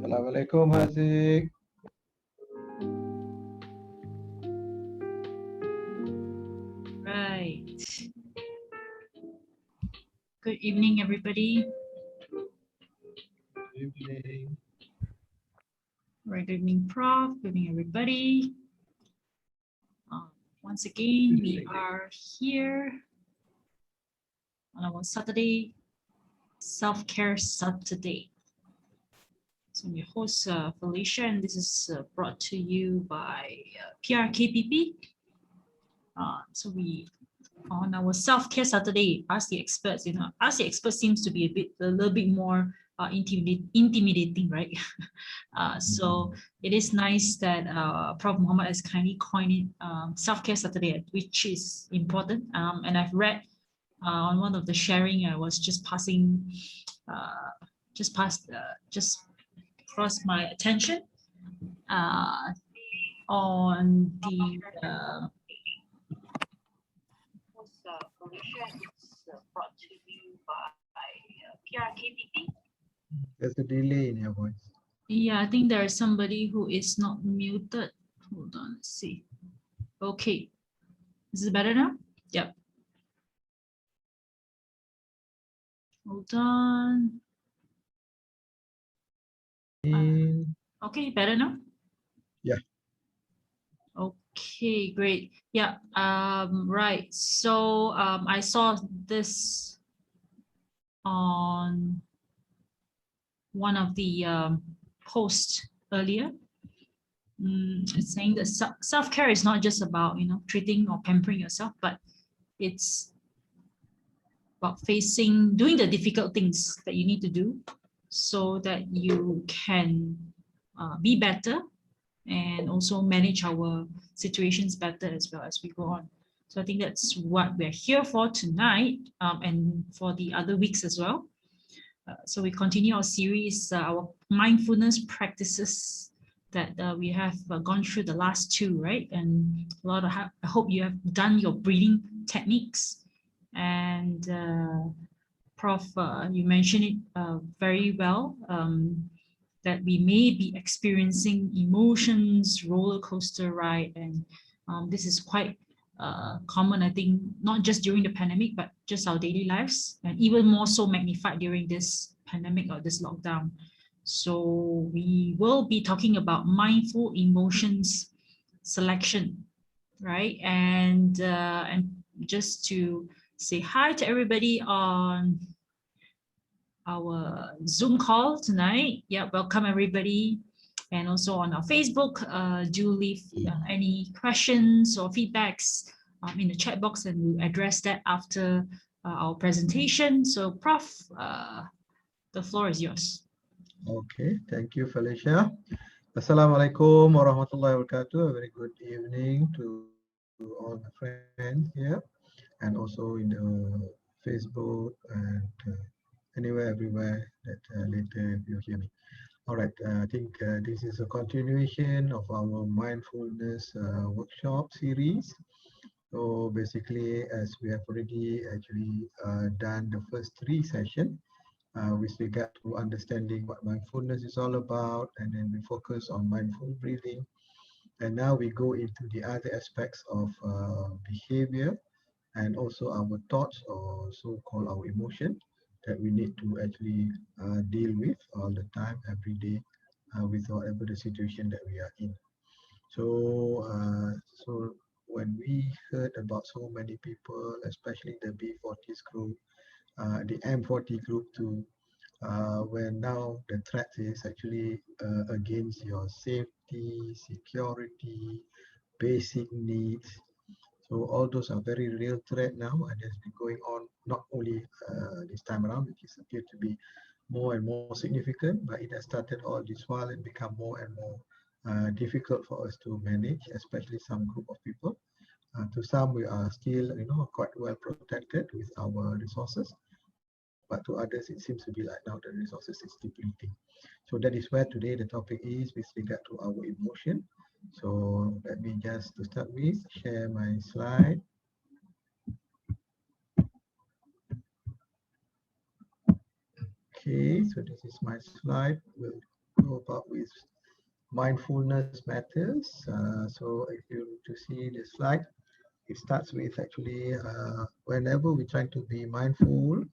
Assalamualaikum Haziq. Right. Good evening, everybody. Good evening. Right, good evening, Prof. Good evening, everybody. Once again, we are here on our Saturday, Self-Care Saturday. So I'm your host, Felicia, and this is brought to you by PRKPP. So we, on our Self-Care Saturday, Ask the Experts, Ask the Experts seems to be a little bit more intimidating, right? So it is nice that Prof. Muhammad has kindly coined it Self-Care Saturday, which is important. And I've read on one of the sharing I was just passing, just crossed my attention on the brought to you by PRKPP. There's a delay in your voice. Yeah, I think there is somebody who is not muted. Hold on, let's see. Okay, is it better now? Yep. Hold on. Okay, better now? Yeah. Okay, great. Yeah, right. So I saw this on one of the posts earlier. It's saying that self-care is not just about, treating or pampering yourself, but it's about doing the difficult things that you need to do so that you can be better and also manage our situations better as well as we go on. So I think that's what we're here for tonight and for the other weeks as well. So we continue our series, our mindfulness practices that we have gone through the last two, right? And I hope you have done your breathing techniques. And Prof, you mentioned it very well, that we may be experiencing emotions, roller coaster ride, and this is quite common, I think, not just during the pandemic, but just our daily lives, and even more so magnified during this pandemic or this lockdown. So we will be talking about mindful emotions selection, right? And just to say hi to everybody on our Zoom call tonight. Yeah, welcome everybody. And also on our Facebook, do leave any questions or feedbacks in the chat box, and we'll address that after our presentation. So Prof, the floor is yours. Okay, thank you, Felicia. Assalamualaikum warahmatullahi wabarakatuh. A very good evening to all my friends here, and also in the Facebook and anywhere, everywhere that later you hear me. All right, I think this is a continuation of our mindfulness workshop series. So basically, as we have already actually done the first three sessions, with regard to understanding what mindfulness is all about, and then we focus on mindful breathing. And now we go into the other aspects of behavior and also our thoughts, or so-called our emotion, that we need to actually deal with all the time, every day, with whatever the situation that we are in. So, so when we heard about so many people, especially the B40s group, the M40 group too, where now the threat is actually against your safety, security, basic needs. So all those are very real threat now, and has been going on not only this time around, which is appeared to be more and more significant, but it has started all this while and become more and more difficult for us to manage, especially some group of people. To some, we are still, quite well protected with our resources, but to others, it seems to be like now the resources is depleting. So that is where today the topic is with regard to our emotion. So let me just, to start with, share my slide. Okay, so this is my slide. We'll go about up with mindfulness matters. So if you to see the slide, it starts with actually whenever we try to be mindful,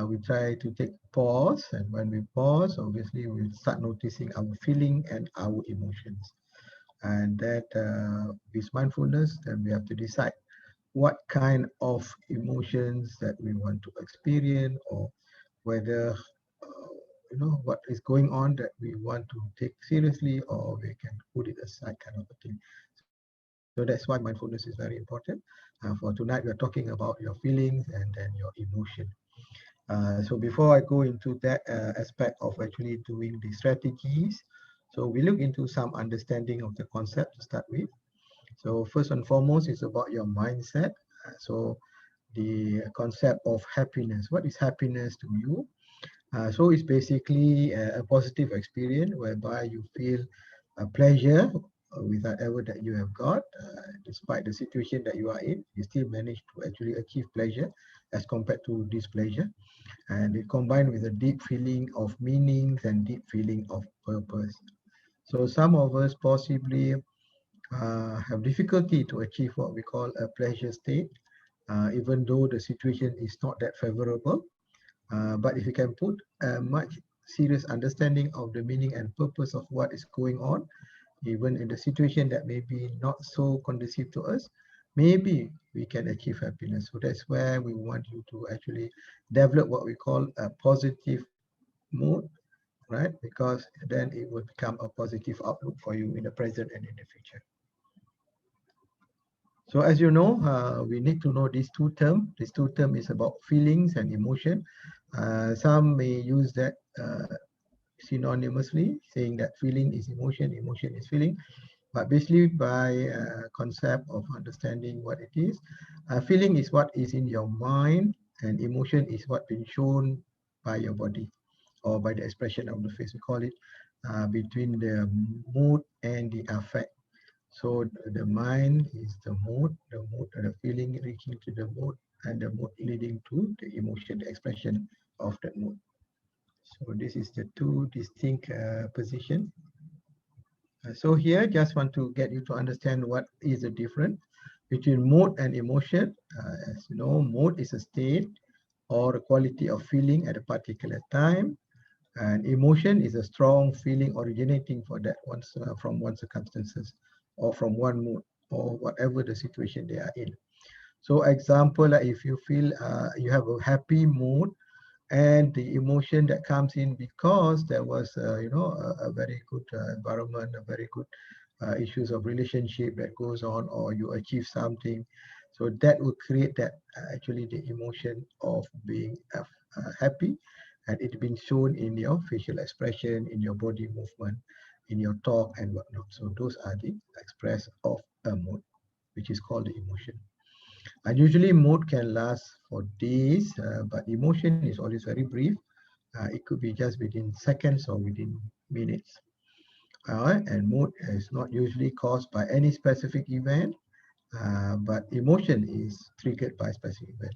we try to take pause, and when we pause, obviously we start noticing our feeling and our emotions. And that with mindfulness, then we have to decide what kind of emotions that we want to experience, or whether what is going on that we want to take seriously, or we can put it aside, kind of a thing. So that's why mindfulness is very important. For tonight, we are talking about your feelings and then your emotion. So before I go into that aspect of actually doing the strategies, so we look into some understanding of the concept to start with. So first and foremost is about your mindset. So the concept of happiness. What is happiness to you? So it's basically a positive experience whereby you feel a pleasure with whatever that you have got, despite the situation that you are in, you still manage to actually achieve pleasure as compared to displeasure. And it combined with a deep feeling of meanings and deep feeling of purpose. So some of us possibly have difficulty to achieve what we call a pleasure state, even though the situation is not that favorable. But if you can put a much serious understanding of the meaning and purpose of what is going on, even in the situation that may be not so conducive to us, maybe we can achieve happiness. So that's where we want you to actually develop what we call a positive mood, right? Because then it will become a positive outlook for you in the present and in the future. So as you know, we need to know these two terms. These two terms is about feelings and emotion. Some may use that synonymously, saying that feeling is emotion, emotion is feeling. But basically, by concept of understanding what it is, feeling is what is in your mind, and emotion is what been shown by your body or by the expression of the face. We call it between the mood and the affect. So the mind is the mood, the feeling reaching to the mood, and the mood leading to the emotion, the expression of that mood. So this is the two distinct position. So here, just want to get you to understand what is the difference between mood and emotion. As you know, mood is a state or a quality of feeling at a particular time, and emotion is a strong feeling originating for that one's from one circumstances or from one mood or whatever the situation they are in. So example, like if you feel you have a happy mood, and the emotion that comes in because there was a very good environment, a very good issues of relationship that goes on, or you achieve something, so that will create that actually the emotion of being happy, and it's been shown in your facial expression, in your body movement, in your talk and whatnot. So those are the express of a mood, which is called the emotion. And usually mood can last for days, but emotion is always very brief. It could be just within seconds or within minutes. And mood is not usually caused by any specific event, but emotion is triggered by specific event.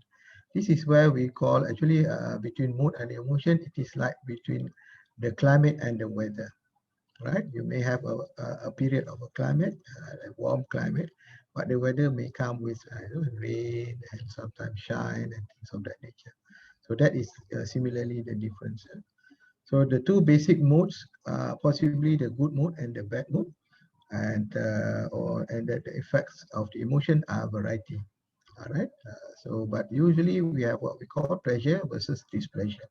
This is where we call actually between mood and emotion, it is like between the climate and the weather, right? You may have a period of a climate, a warm climate, but the weather may come with rain and sometimes shine and things of that nature. So that is similarly the difference. So the two basic modes are possibly the good mood and the bad mood, and that the effects of the emotion are variety. All right. But usually we have what we call pleasure versus displeasure,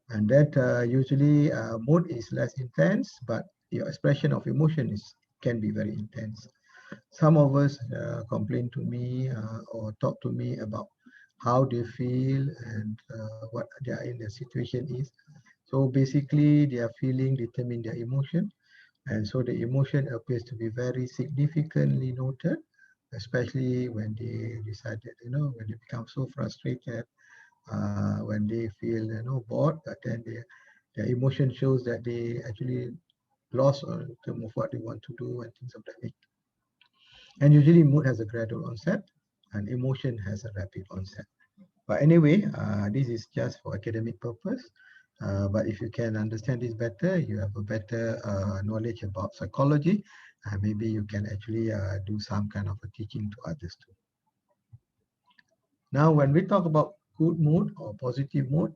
and that usually mood is less intense, but your expression of emotion is can be very intense. Some of us complain to me or talk to me about how they feel and what they are in the situation is. So basically, their feeling determine their emotion, and so the emotion appears to be very significantly noted, especially when they decided, when they become so frustrated, when they feel, bored, but then their emotion shows that they actually lost in terms of what they want to do and things of that nature. And usually mood has a gradual onset and emotion has a rapid onset. But anyway, this is just for academic purpose. But if you can understand this better, you have a better knowledge about psychology, maybe you can actually do some kind of a teaching to others too. Now, when we talk about good mood or positive mood,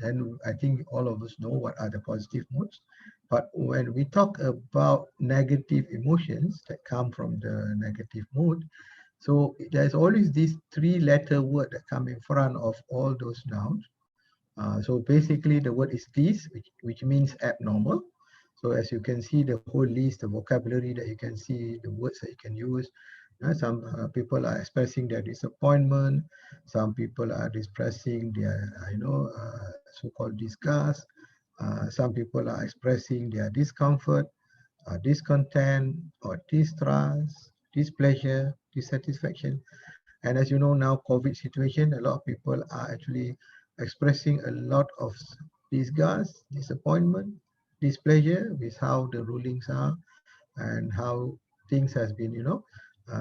then I think all of us know what are the positive moods. But when we talk about negative emotions that come from the negative mood, so there's always this three-letter word that come in front of all those nouns. So basically, the word is this, which means abnormal. So as you can see, the whole list, the vocabulary that you can see, the words that you can use. Some people are expressing their disappointment. Some people are expressing their, so-called disgust. Some people are expressing their discomfort, discontent, or distrust, displeasure, dissatisfaction. And as you know now, COVID situation, a lot of people are actually expressing a lot of disgust, disappointment, displeasure with how the rulings are and how things has been,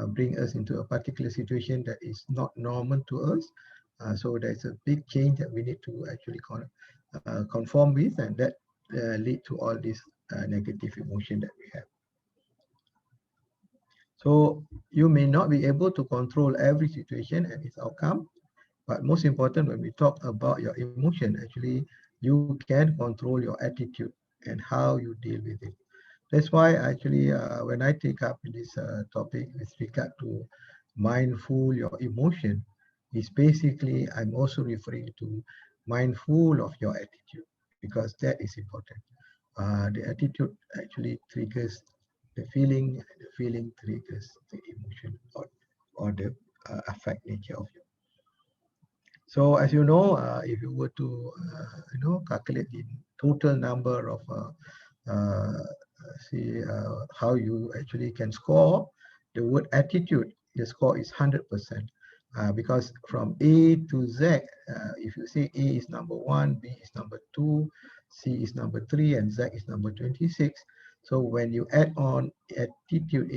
bring us into a particular situation that is not normal to us. So there's a big change that we need to actually conform with, and that lead to all this negative emotion that we have. So you may not be able to control every situation and its outcome, but most important, when we talk about your emotion, actually, you can control your attitude and how you deal with it. That's why actually, when I take up this topic with regard to mindful your emotion, is basically I'm also referring to mindful of your attitude because that is important. The attitude actually triggers the feeling, and the feeling triggers the emotion or the affect nature of you. So as you know, if you were to calculate the total number of see how you actually can score the word attitude, the score is 100%. Because from A to Z, if you say A is number one, B is number two, C is number three, and Z is number 26. So when you add on attitude,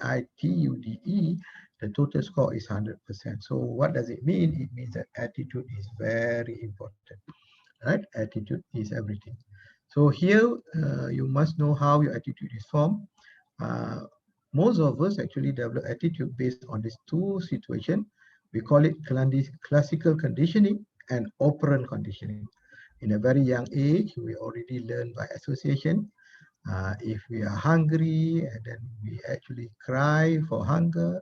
ATTITUDE, the total score is 100%. So what does it mean? It means that attitude is very important, right? Attitude is everything. So here, you must know how your attitude is formed. Uh, Most of us actually develop attitude based on these two situations. We call it classical conditioning and operant conditioning. In a very young age, we already learn by association. If we are hungry, and then we actually cry for hunger,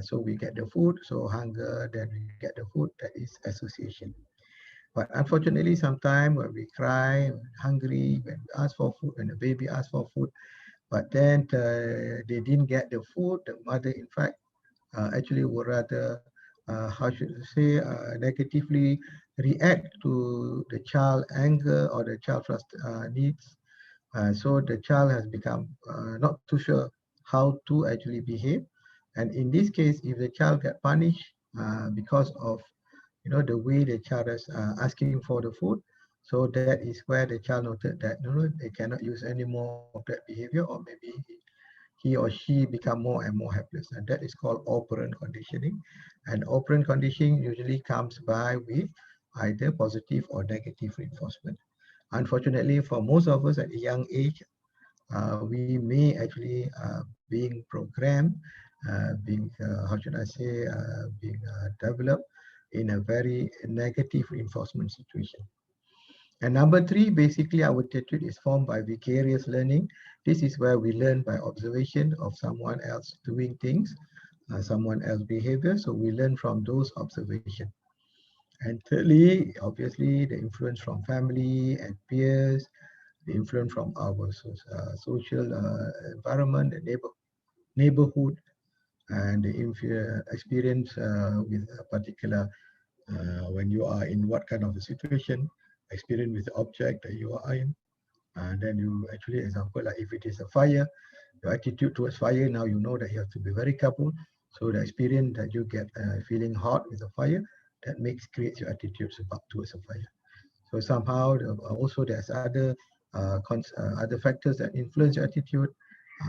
so we get the food. So hunger, then we get the food. That is association. But unfortunately, sometimes when we cry, hungry, when we ask for food, when the baby asks for food, but then they didn't get the food, the mother, in fact, actually would rather, how should I say, negatively react to the child anger or the child needs. So the child has become not too sure how to actually behave. And in this case, if the child get punished because of the way the child is asking for the food, so that is where the child noted that they cannot use any more of that behavior, or maybe he or she become more and more helpless, and that is called operant conditioning. And operant conditioning usually comes by with either positive or negative reinforcement. Unfortunately, for most of us at a young age, we may actually being programmed, how should I say, being developed in a very negative reinforcement situation. And number three, basically our attitude is formed by vicarious learning. This is where we learn by observation of someone else doing things, someone else behavior. So we learn from those observations. And thirdly, obviously, the influence from family and peers, the influence from our social environment, the neighborhood, and the experience with a particular, when you are in what kind of a situation, experience with the object that you are in. And then you actually, example, like if it is a fire, your attitude towards fire, now you know that you have to be very careful. So the experience that you get feeling hot with the fire, that creates your attitudes about towards the fire. So somehow also there's other factors that influence your attitude,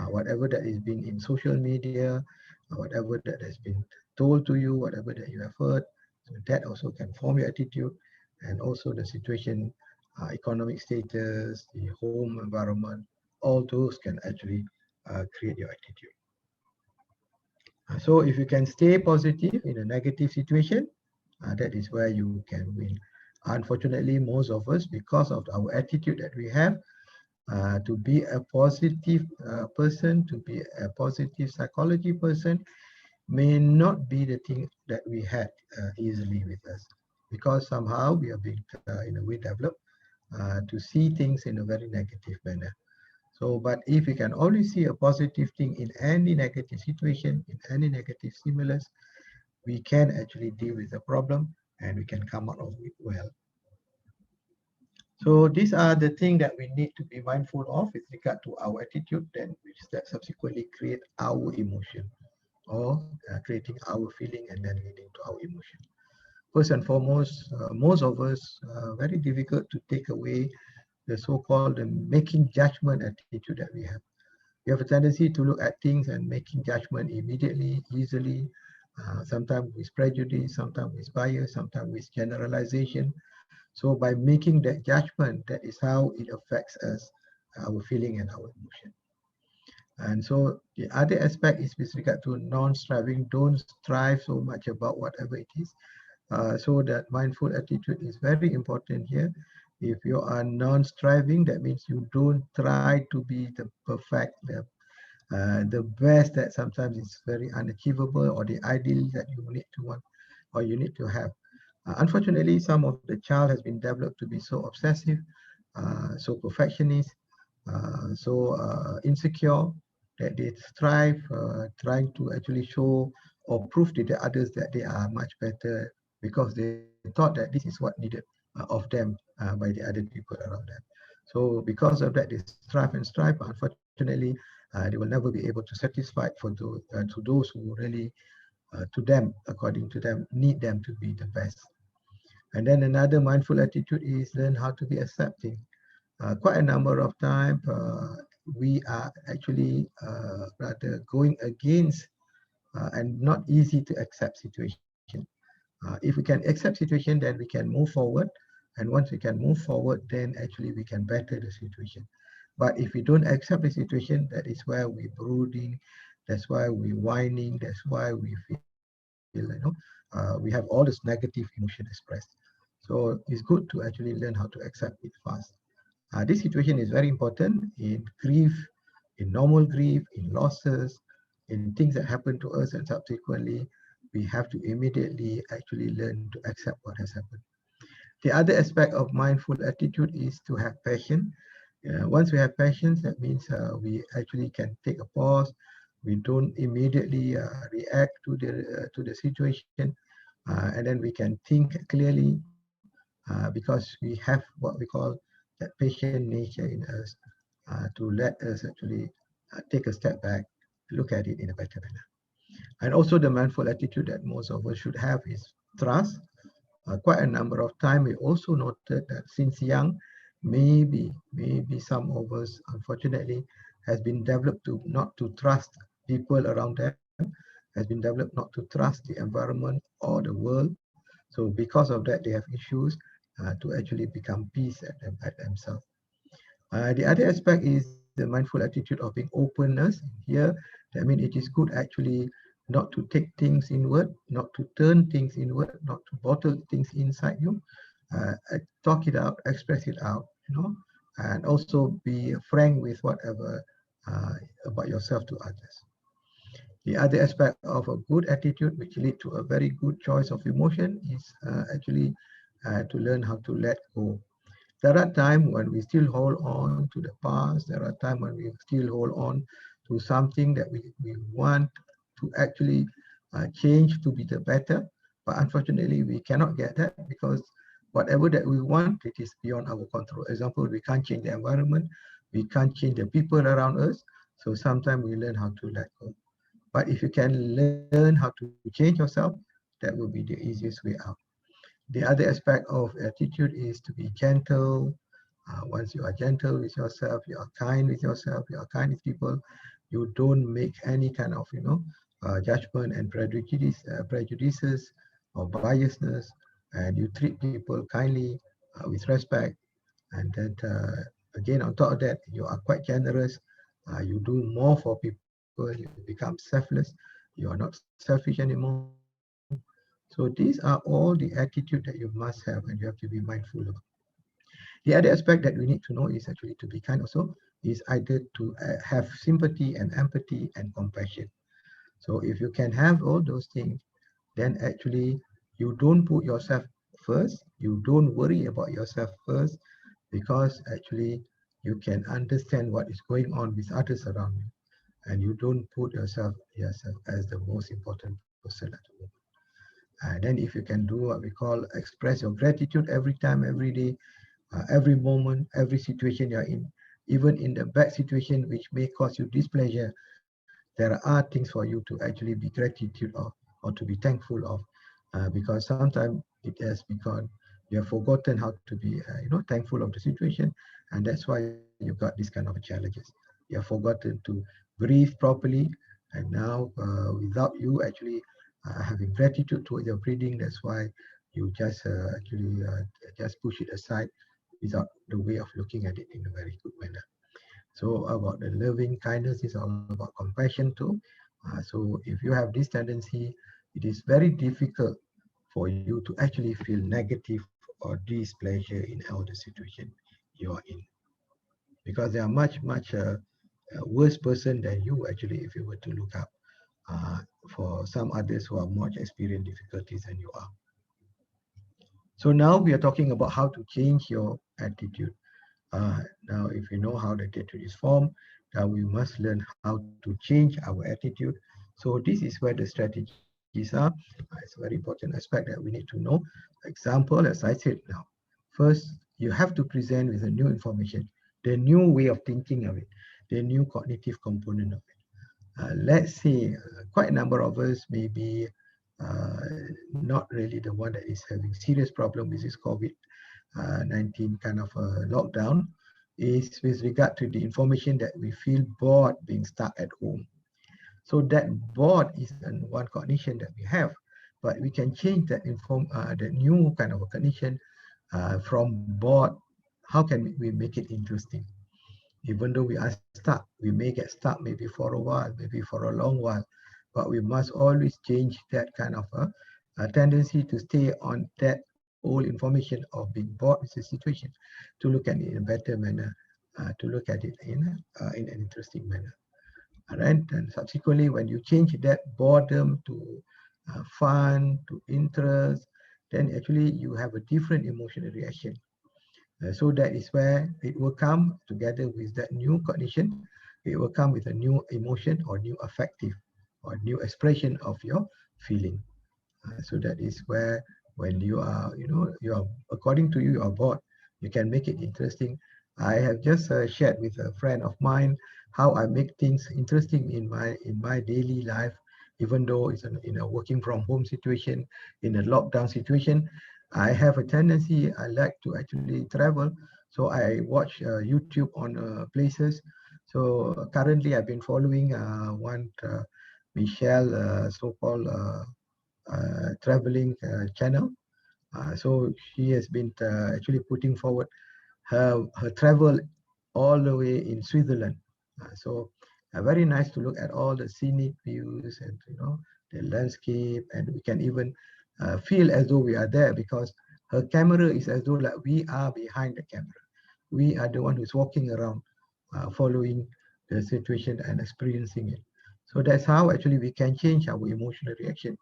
whatever that is being in social media, whatever that has been told to you, whatever that you have heard. So that also can form your attitude, and also the situation economic status, the home environment, all those can actually create your attitude. So if you can stay positive in a negative situation, that is where you can win. Unfortunately, most of us, because of our attitude that we have, to be a positive person, to be a positive psychology person, may not be the thing that we had easily with us, because somehow we are being in a way developed to see things in a very negative manner. So, but if we can only see a positive thing in any negative situation, in any negative stimulus, we can actually deal with the problem and we can come out of it well. So these are the things that we need to be mindful of with regard to our attitude, then which that subsequently create our emotion or creating our feeling and then leading to our emotion. First and foremost, most of us very difficult to take away the so-called making judgment attitude that we have. We have a tendency to look at things and making judgment immediately, easily, sometimes with prejudice, sometimes with bias, sometimes with generalization. So by making that judgment, that is how it affects us, our feeling and our emotion. And so the other aspect is with regard to non-striving. Don't strive so much about whatever it is. So that mindful attitude is very important here. If you are non-striving, that means you don't try to be the perfect, the best that sometimes is very unachievable, or the ideal that you need to want or you need to have. Unfortunately, some of the child has been developed to be so obsessive, so perfectionist, so insecure that they strive trying to actually show or prove to the others that they are much better because they thought that this is what needed of them by the other people around them. So because of that, they strive, but unfortunately, they will never be able to satisfy for those, to those who really, to them, according to them, need them to be the best. And then another mindful attitude is learn how to be accepting. Quite a number of times, we are actually rather going against and not easy to accept situation. If we can accept situation, then we can move forward. And once we can move forward, then actually we can better the situation. But if we don't accept the situation, that is where we brooding, that's why we whining, that's why we feel, we have all this negative emotion expressed. So it's good to actually learn how to accept it fast. This situation is very important in grief, in normal grief, in losses, in things that happen to us, and subsequently, we have to immediately actually learn to accept what has happened. The other aspect of mindful attitude is to have passion. Once we have passion, that means we actually can take a pause. We don't immediately react to the situation, and then we can think clearly because we have what we call that patient nature in us to let us actually take a step back, look at it in a better manner. And also the mindful attitude that most of us should have is trust. Quite a number of time we also noted that since young, maybe some of us unfortunately has been developed to not to trust people around them, has been developed not to trust the environment or the world. So because of that, they have issues to actually become peace at themselves. The other aspect is the mindful attitude of being openness. Here, I mean, it is good actually not to take things inward, not to turn things inward, not to bottle things inside you. Talk it out, express it out, and also be frank with whatever uh, about yourself to others. The other aspect of a good attitude, which lead to a very good choice of emotion, is actually to learn how to let go. There are times when we still hold on to the past. There are times when we still hold on to something that we want to actually change to be the better. But unfortunately, we cannot get that because whatever that we want, it is beyond our control. Example, we can't change the environment. We can't change the people around us. So sometimes we learn how to let go. But if you can learn how to change yourself, that will be the easiest way out. The other aspect of attitude is to be gentle. Once you are gentle with yourself, you are kind with yourself, you are kind with people, you don't make any kind of, judgment and prejudices or biasness, and you treat people kindly with respect, And then again, on top of that, you are quite generous. You do more for people. You become selfless. You are not selfish anymore. So these are all the attitude that you must have, and you have to be mindful about. The other aspect that we need to know is actually to be kind also, is either to have sympathy and empathy and compassion. So if you can have all those things, then actually you don't put yourself first, you don't worry about yourself first, because actually you can understand what is going on with others around you, and you don't put yourself as the most important person at the moment. And then if you can do what we call express your gratitude every time, every day, every moment, every situation you're in, even in the bad situation which may cause you displeasure, there are things for you to actually be gratitude of, or to be thankful of, because sometimes it has become, you have forgotten how to be thankful of the situation, and that's why you got this kind of challenges. You have forgotten to breathe properly, and now without you actually having gratitude towards your breathing, that's why you just actually just push it aside without the way of looking at it in a very good manner. So about the loving kindness is all about compassion too. So if you have this tendency, it is very difficult for you to actually feel negative or displeasure in all the situation you are in, because there are much worse person than you actually, if you were to look up for some others who are much experienced difficulties than you are. So now we are talking about how to change your attitude. Now, if you know how the attitude is formed, now we must learn how to change our attitude. So this is where the strategies are. It's a very important aspect that we need to know. Example, as I said now, first, you have to present with a new information, the new way of thinking of it, the new cognitive component of it. Let's say quite a number of us may be uh, not really the one that is having serious problem with this COVID-19 kind of lockdown, is with regard to the information that we feel bored being stuck at home. So that bored is one cognition that we have, but we can change the new kind of a cognition from bored. How can we make it interesting? Even though we are stuck, we may get stuck maybe for a while, maybe for a long while, but we must always change that kind of a tendency to stay on that old information of being bored with the situation, to look at it in a better manner, to look at it in an interesting manner. All right, and subsequently, when you change that boredom to fun, to interest, then actually you have a different emotional reaction. So that is where it will come together with that new cognition. It will come with a new emotion or new affective or new expression of your feeling. So that is where when you are, you are, according to you, you are bored, you can make it interesting. I have just shared with a friend of mine how I make things interesting in my daily life, even though it's in a working from home situation, in a lockdown situation. I have a tendency, I like to actually travel. So I watch YouTube on places. So currently I've been following one Michelle, so-called traveling channel. So she has been actually putting forward her travel all the way in Switzerland. So very nice to look at all the scenic views and the landscape, and we can even feel as though we are there, because her camera is as though like we are behind the camera. We are the one who's walking around, following the situation and experiencing it. So that's how actually we can change our emotional reaction.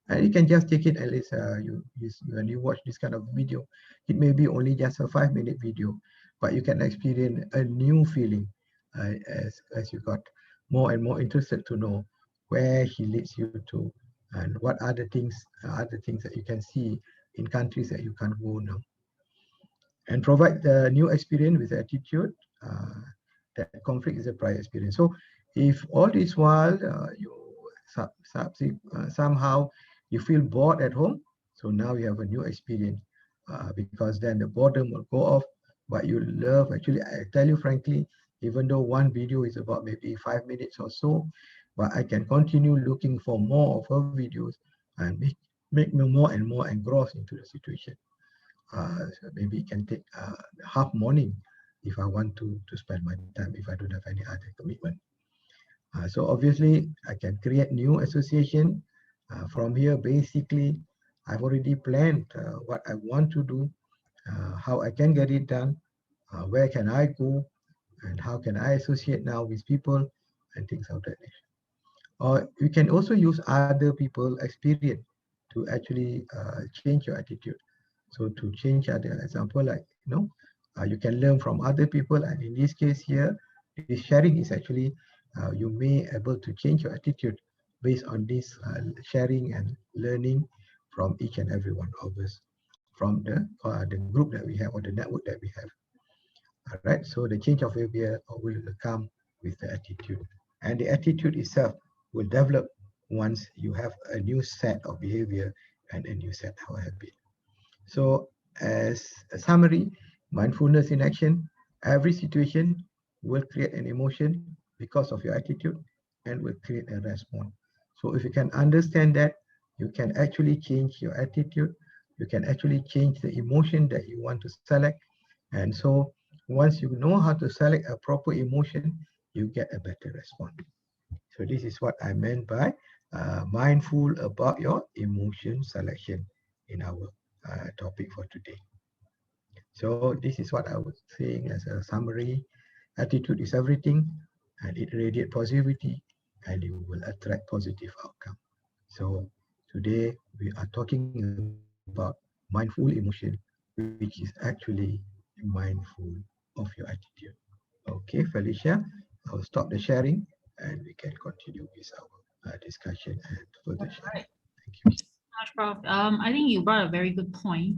And you can just take it, at least when you watch this kind of video, it may be only just a 5-minute video, but you can experience a new feeling as you got more and more interested to know where he leads you to, and what other things that you can see in countries that you can't go now, and provide the new experience with attitude. That conflict is a prior experience. So if all this while somehow you feel bored at home, so now you have a new experience, because then the boredom will go off. But you love, actually, I tell you frankly, even though one video is about maybe 5 minutes or so, but I can continue looking for more of her videos and make me more and more engrossed into the situation. So maybe it can take half morning if I want to spend my time, if I don't have any other commitment. So obviously, I can create new association. From here, basically, I've already planned what I want to do, how I can get it done, where can I go, and how can I associate now with people and things of that nature. Or you can also use other people' experience to actually change your attitude. So to change other example, like you can learn from other people, and in this case here, this sharing is actually you may able to change your attitude based on this sharing and learning from each and every one of us from the group that we have or the network that we have. All right, so the change of behavior will come with the attitude, and the attitude itself will develop once you have a new set of behavior and a new set of habit. So, as a summary, mindfulness in action, every situation will create an emotion because of your attitude and will create a response. So, if you can understand that, you can actually change your attitude, you can actually change the emotion that you want to select. And so, once you know how to select a proper emotion, you get a better response. So, this is what I meant by mindful about your emotion selection in our topic for today. So this is what I was saying as a summary. Attitude is everything, and it radiates positivity, and it will attract positive outcome. So today we are talking about mindful emotion, which is actually mindful of your attitude. Okay, Felicia, I'll stop the sharing, and we can continue with our discussion and further sharing. Right. Thank you. Prof. I think you brought a very good point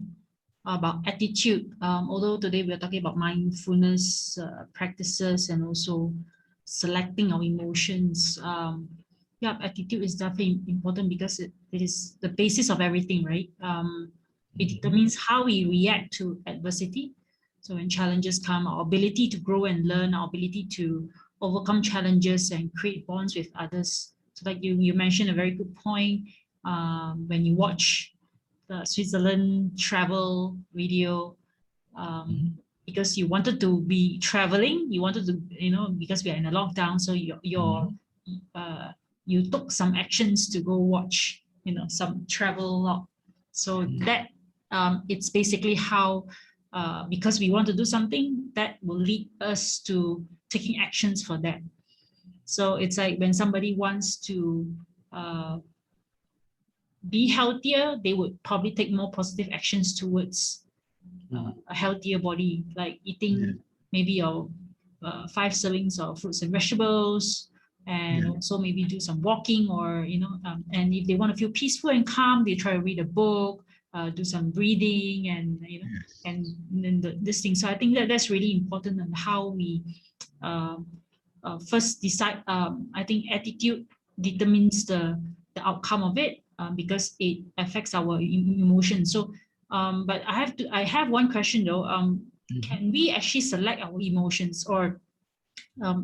about attitude. Although today we're talking about mindfulness practices and also selecting our emotions. Yeah, attitude is definitely important because it is the basis of everything, right? It determines how we react to adversity. So when challenges come, our ability to grow and learn, our ability to overcome challenges and create bonds with others. So like you mentioned a very good point when you watch the Switzerland travel video, because you wanted to be traveling, you wanted to, because we are in a lockdown, so uh, you took some actions to go watch, some travel log. So that it's basically how, because we want to do something that will lead us to taking actions for that. So it's like when somebody wants to uh, be healthier, they would probably take more positive actions towards a healthier body, like eating maybe your 5 servings of fruits and vegetables, and also maybe do some walking, or and if they want to feel peaceful and calm, they try to read a book, do some breathing, and and then this thing. So I think that that's really important, and how we um, first decide. I think attitude determines the outcome of it, because it affects our emotions. So, but I have one question though. Can we actually select our emotions, or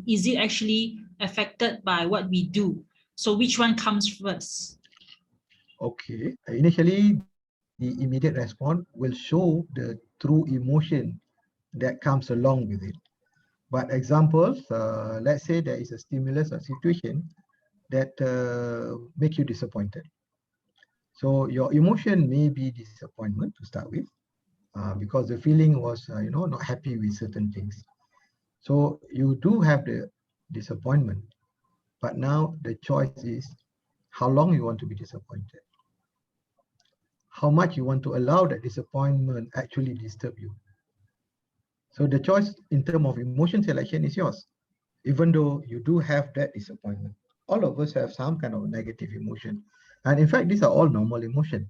is it actually affected by what we do? So which one comes first? Okay. Initially, the immediate response will show the true emotion that comes along with it. But examples, let's say there is a stimulus or situation that make you disappointed. So your emotion may be disappointment to start with, because the feeling was, not happy with certain things. So you do have the disappointment, but now the choice is how long you want to be disappointed, how much you want to allow that disappointment actually disturb you. So the choice in terms of emotion selection is yours, even though you do have that disappointment. All of us have some kind of negative emotion. And in fact, these are all normal emotion.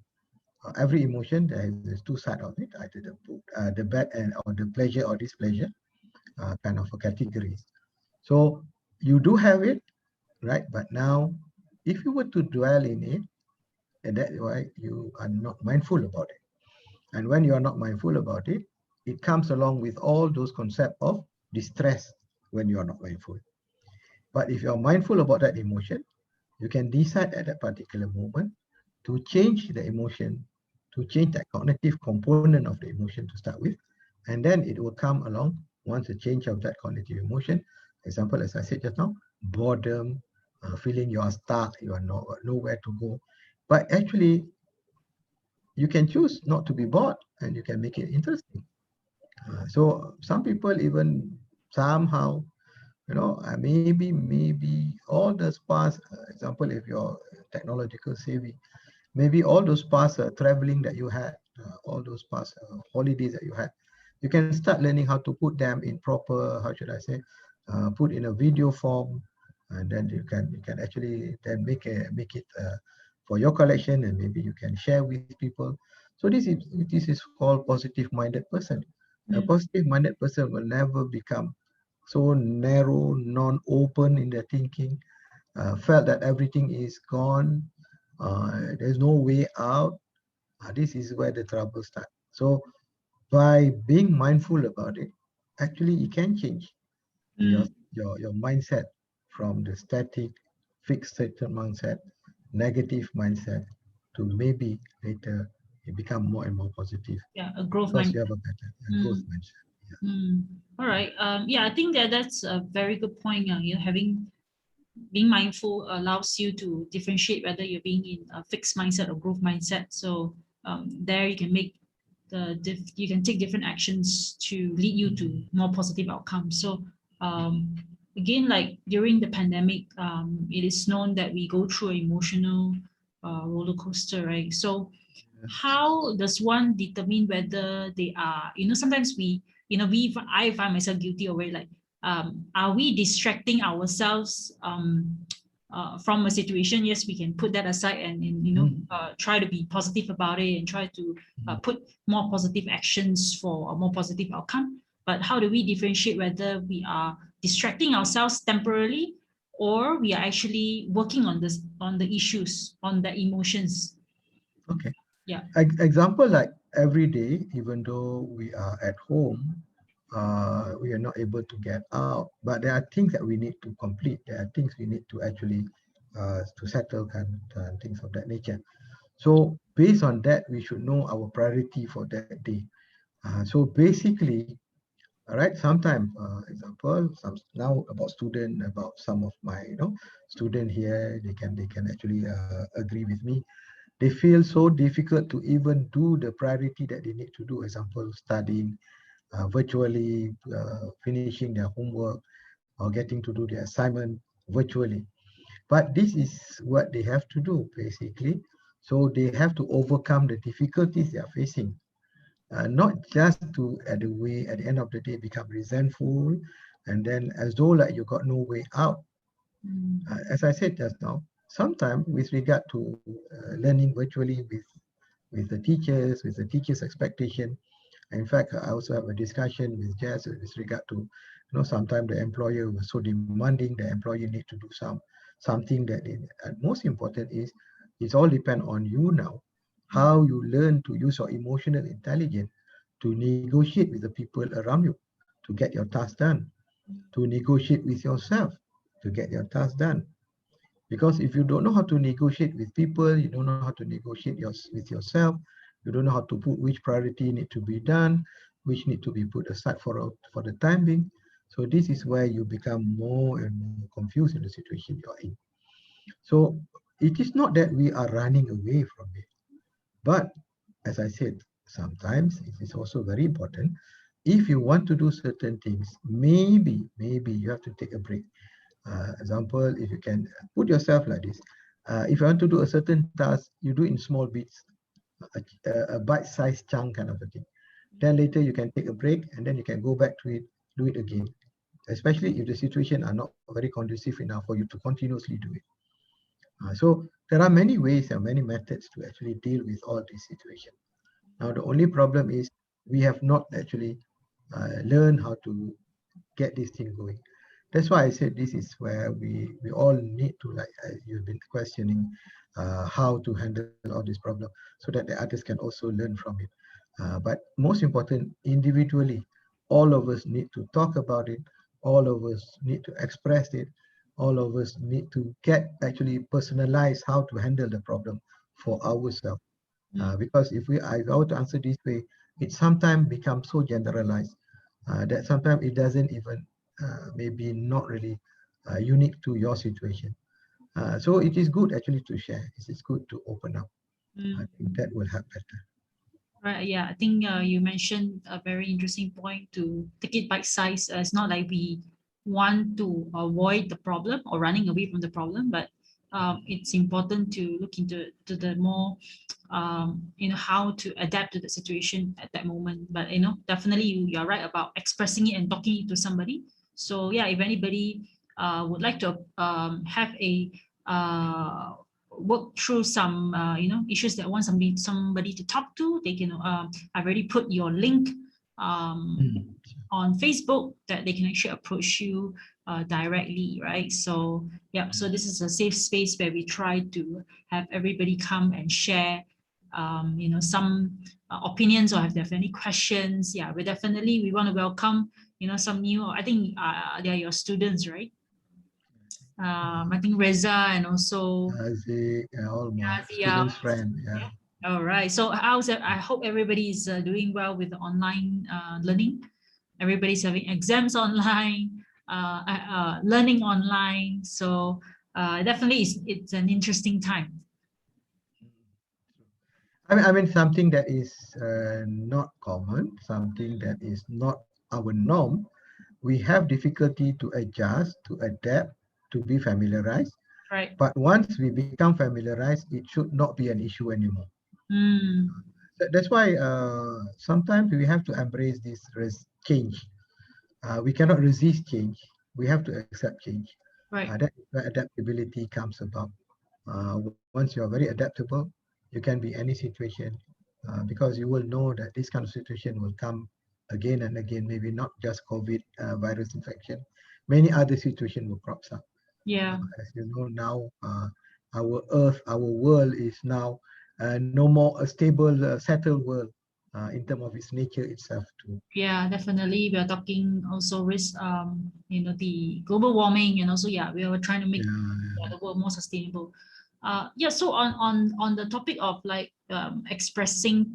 Every emotion, there's two sides of it, either the bad and or the pleasure or displeasure, kind of a categories. So you do have it, right? But now, if you were to dwell in it, and that's why you are not mindful about it. And when you are not mindful about it, it comes along with all those concepts of distress when you are not mindful. But if you're mindful about that emotion, you can decide at that particular moment to change the emotion to change that cognitive component of the emotion to start with, and then it will come along once a change of that cognitive emotion. Example, as I said just now, boredom, feeling you are stuck, you are nowhere to go. But actually, you can choose not to be bored and you can make it interesting. So some people even somehow, maybe all those past, example, if you're technological savvy, maybe all those past traveling that you had, all those past holidays that you had, you can start learning how to put them in proper, how should I say, put in a video form, and then you can actually then make it for your collection, and maybe you can share with people. So this is called positive-minded person. A Mm. positive-minded person will never become so narrow, non-open in their thinking, felt that everything is gone, there's no way out. This is where the trouble starts. So by being mindful about it, actually it can change your Mm. your mindset from the static, fixed certain mindset, negative mindset, to maybe later it become more and more positive Yeah, a growth because mind. you have a better growth Mm. mindset. Mm. All right. Yeah, I think that's a very good point. Having being mindful allows you to differentiate whether you're being in a fixed mindset or growth mindset. So there you can make you can take different actions to lead you to more positive outcomes. So um, again, like during the pandemic, it is known that we go through an emotional roller coaster, right? So Yeah. how does one determine whether they are, sometimes I find myself guilty of it, like, are we distracting ourselves from a situation? Yes, we can put that aside and Mhm. try to be positive about it and try to Mhm. put more positive actions for a more positive outcome. But how do we differentiate whether we are distracting ourselves temporarily or we are actually working on the issues, on the emotions? Okay. Yeah. Example, like every day, even though we are at home, we are not able to get out, but there are things that we need to complete. There are things we need to actually to settle and things of that nature. So based on that, we should know our priority for that day. So basically, all right, sometimes, example, some now about student, about some of my student here, they can actually agree with me. They feel so difficult to even do the priority that they need to do. Example, studying virtually, finishing their homework, or getting to do their assignment virtually. But this is what they have to do basically. So they have to overcome the difficulties they are facing. Not just to at the end of the day become resentful, and then as though like you got no way out. Mm. As I said just now, sometimes with regard to learning virtually with the teachers' expectation. In fact, I also have a discussion with Jazz with regard to, sometimes the employer was so demanding, the employee need to do something that most important is it's all depend on you now, how you learn to use your emotional intelligence to negotiate with the people around you to get your task done, to negotiate with yourself to get your task done. Because if you don't know how to negotiate with people, you don't know how to negotiate with yourself, you don't know how to put which priority need to be done, which need to be put aside for the time being. So this is where you become more and more confused in the situation you're in. So it is not that we are running away from it, but as I said, sometimes it is also very important. If you want to do certain things, maybe you have to take a break. Example, if you can put yourself like this, if you want to do a certain task, you do in small bits, a bite-sized chunk kind of a thing. Then later you can take a break and then you can go back to it, do it again. Especially if the situation are not very conducive enough for you to continuously do it. So there are many ways and many methods to actually deal with all these situations. Now the only problem is we have not actually learned how to get this thing going. That's why I said this is where we all need to, like you've been questioning, how to handle all this problem so that the others can also learn from it. But most important, individually, all of us need to talk about it. All of us need to express it. All of us need to get actually personalize how to handle the problem for ourselves. Because if I were to answer this way, it sometimes becomes so generalized that sometimes it doesn't even maybe not really unique to your situation. So it is good actually to share. It is good to open up. I Mm. think that will help better. Right, yeah, I think you mentioned a very interesting point to take it bite size. It's not like we want to avoid the problem or running away from the problem, but it's important to look into to the more, how to adapt to the situation at that moment. But definitely you're right about expressing it and talking it to somebody. So yeah, if anybody would like to have a work through some issues that want somebody to talk to, they can I've already put your link Mm. on Facebook that they can actually approach you directly, right? So yeah, so this is a safe space where we try to have everybody come and share some opinions, or if they have any questions. Yeah, we want to welcome some new, I think they are your students, right? I think Reza and also All my Razia. students' friend. Yeah. All right. So how's it? I hope everybody is doing well with the online learning. Everybody's having exams online, learning online. So definitely, it's an interesting time. I mean something that is not common, something that is not our norm. We have difficulty to adjust, to adapt, to be familiarized. Right. But once we become familiarized, it should not be an issue anymore. Mm, That's why sometimes we have to embrace this change. We cannot resist change. We have to accept change. right. That is where adaptability comes about. Once you are very adaptable, you can be any situation because you will know that this kind of situation will come again and again. Maybe not just COVID virus infection, many other situations will crop up. Yeah. As you know now, our Earth, our world is now no more a stable, settled world in terms of its nature itself too. Yeah, definitely. We are talking also risk, the global warming, and also, yeah, we are trying to make Yeah, the world more sustainable. Yeah. So on the topic of like expressing,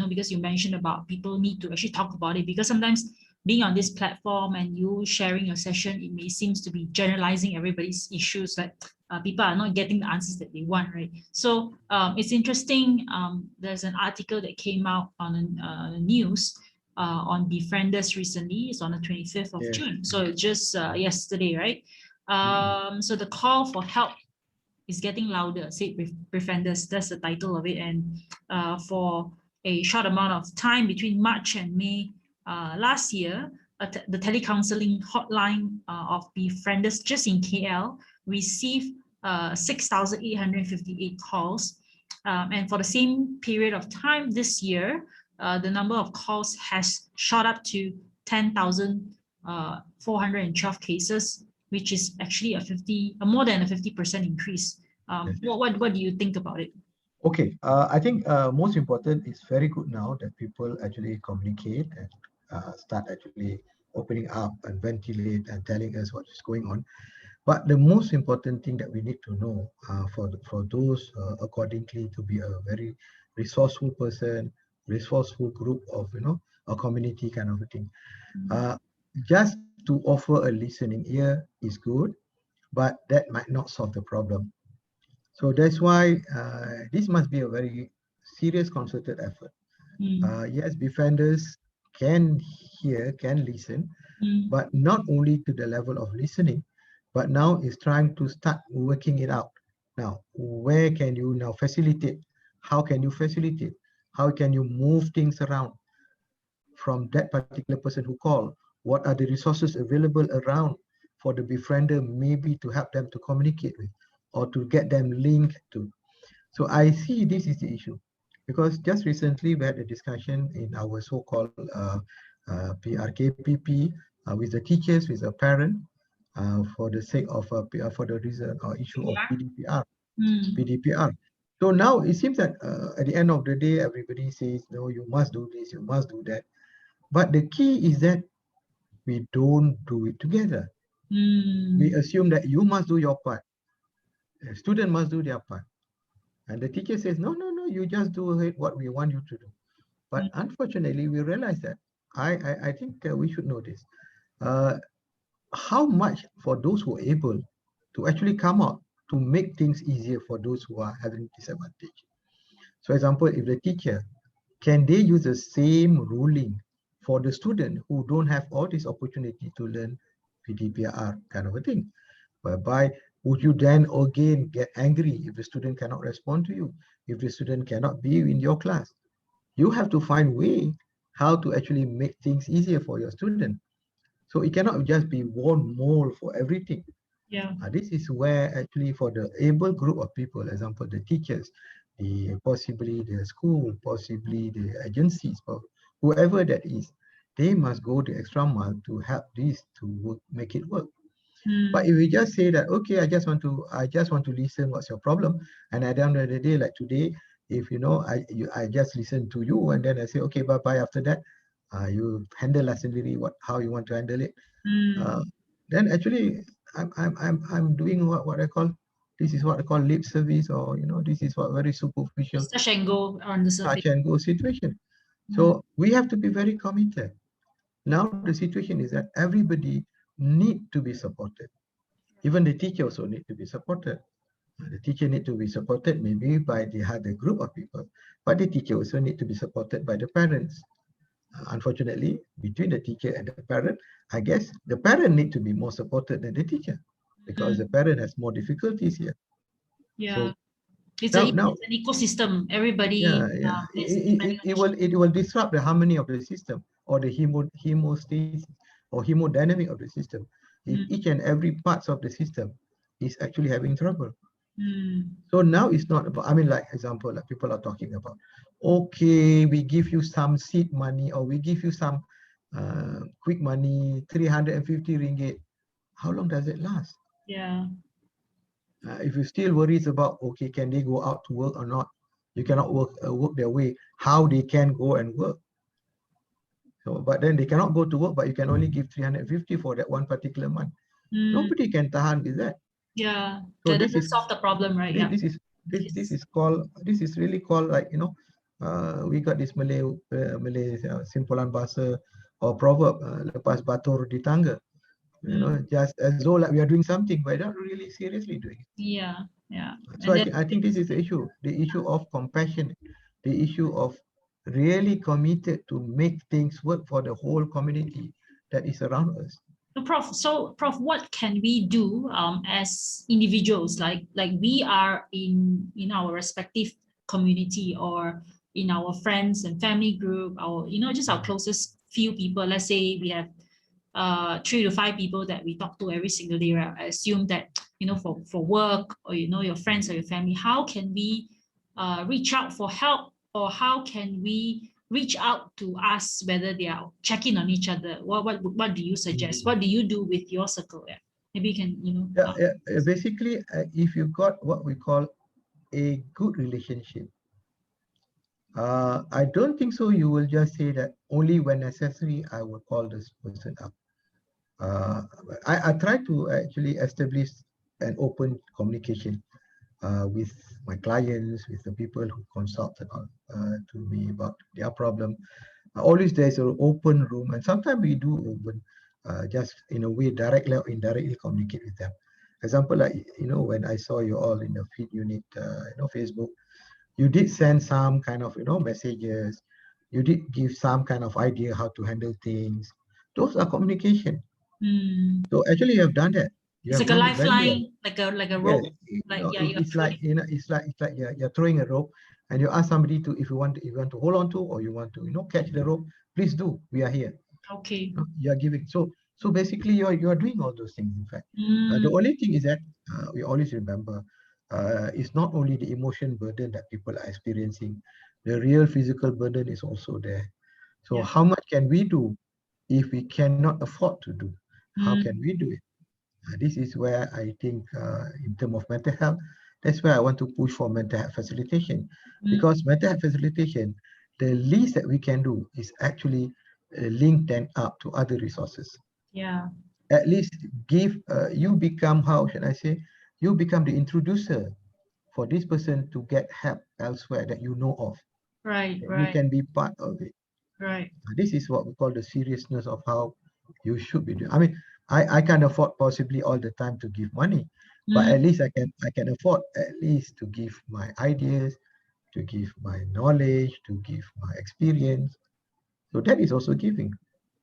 because you mentioned about people need to actually talk about it, because sometimes being on this platform and you sharing your session, it may seems to be generalizing everybody's issues, that people are not getting the answers that they want, right? So it's interesting. There's an article that came out on the news on Befrienders recently. It's on the 25th of yes. June. So just yesterday, right? Mm-mm. So the call for help is getting louder. Say Befrienders, that's the title of it. And for a short amount of time between March and May last year, the telecounseling hotline of Befrienders just in KL received 6,858 calls. And for the same period of time this year, the number of calls has shot up to 10,412 cases, which is actually a more than a 50% increase. Yes. What do you think about it? Okay, I think most important is very good now that people actually communicate and start actually opening up and ventilate and telling us what is going on. But the most important thing that we need to know for those accordingly to be a very resourceful person, resourceful group of a community kind of a thing. Uh, just to offer a listening ear is good, but that might not solve the problem. So that's why this must be a very serious concerted effort. Mm, Yes, befrienders can hear, can listen, mm, but not only to the level of listening, but now is trying to start working it out. Now, where can you now facilitate? How can you facilitate? How can you move things around from that particular person who called? What are the resources available around for the befriender, maybe to help them to communicate with or to get them linked to? So I see this is the issue because just recently we had a discussion in our so-called PRKPP with the teachers, with the parent, for the sake of for the reason or issue of PDPR. mm, PDPR. So now it seems that at the end of the day, everybody says, no, you must do this, you must do that. But the key is that we don't do it together. We mm, assume that you must do your part, the student must do their part, And the teacher says, no, no, no, you just do it what we want you to do. But mm, unfortunately, we realize that. I think we should know this. Uh, how much for those who are able to actually come out to make things easier for those who are having disadvantage. So example, if the teacher, can they use the same ruling for the student who don't have all this opportunity to learn PDPR kind of a thing? Whereby would you then again get angry if the student cannot respond to you, if the student cannot be in your class? You have to find way how to actually make things easier for your student. So it cannot just be one mold for everything. yeah. This is where actually for the able group of people, example, the teachers, the possibly the school, possibly the agencies, or whoever that is, they must go the extra mile to help this to work, make it work. But Mm, if we just say that, okay, I just want to listen, what's your problem? And at the end of the day, like today, if I just listen to you and then I say, okay, bye bye. After that, you handle lesson really how you want to handle it. Uh, mm. then actually, I'm doing what I call, this is what I call lip service, or this is what very superficial Touch and go on the surface. touch and go situation. Mm, So we have to be very committed. Now the situation is that everybody need to be supported. Even the teacher also need to be supported. The teacher need to be supported maybe by the other group of people, but the teacher also need to be supported by the parents. Unfortunately, between the teacher and the parent, I guess the parent need to be more supported than the teacher because the mm. parent has more difficulties here. Yeah, So now, it's an ecosystem. Everybody yeah, yeah, is depending on each other. it will disrupt the harmony of the system or the hemostasis or hemodynamic of the system if each Mm, and every parts of the system is actually having trouble. mm. So now it's not about, I mean, like example, like people are talking about, okay, we give you some seed money or we give you some quick money, 350 ringgit. How long does it last? Yeah. If you still worries about, okay, can they go out to work or not? You cannot work their way. How they can go and work? So, but then they cannot go to work, but you can only give 350 for that one particular month. Mm, Nobody can tahan with that. yeah. So That this doesn't is solve the problem, right? this, Yeah. this is It's, this is really called, like, we got this Malay simpulan bahasa or proverb, lepas batur di tangga, mm, just as though like we are doing something but not really seriously doing it. yeah. Yeah. So And then I think this is the issue of compassion, the issue of really committed to make things work for the whole community that is around us. Prof, what can we do as individuals? Like we are in our respective community or in our friends and family group, or just our closest few people. Let's say we have 3 to 5 people that we talk to every single day, right? I assume that for work, or your friends or your family, how can we reach out for help, or how can we reach out to us whether they are checking on each other? What do you suggest? Mm. What do you do with your circle? Yeah. Maybe you can Basically, if you got what we call a good relationship, I don't think so. You will just say that only when necessary, I will call this person up. Uh, I try to actually establish an open communication with my clients, with the people who consult and all, to me about their problem. Always there's an open room, and sometimes we do open, just in a way, directly or indirectly communicate with them. Example, like when I saw you all in the feed unit, Facebook, you did send some kind of messages. You did give some kind of idea how to handle things. Those are communication. mm, So actually, you have done that. You it's have like a done it very well. lifeline, like a Yes, rope. Like, yeah, you're it's like throwing. you're throwing a rope, and you ask somebody to, if you want to hold on to, or you want to catch the rope, please do. We are here. Okay. You are giving. So basically, you are doing all those things. In fact, the Mm, only thing is that we always remember, it's not only the emotion burden that people are experiencing. The real physical burden is also there. So yeah. how much can we do if we cannot afford to do? How can Mm, we do it? This is where I think, in terms of mental health, that's where I want to push for mental health facilitation. mm, Because mental health facilitation, the least that we can do is actually link them up to other resources. yeah. At least give, you become, how should I say, you become the introducer for this person to get help elsewhere that you know of, Right, that you right, can be part of it. right. This is what we call the seriousness of how you should be doing. I mean, I can't afford possibly all the time to give money, but Mm, at least I can afford at least to give my ideas, to give my knowledge, to give my experience. So that is also giving.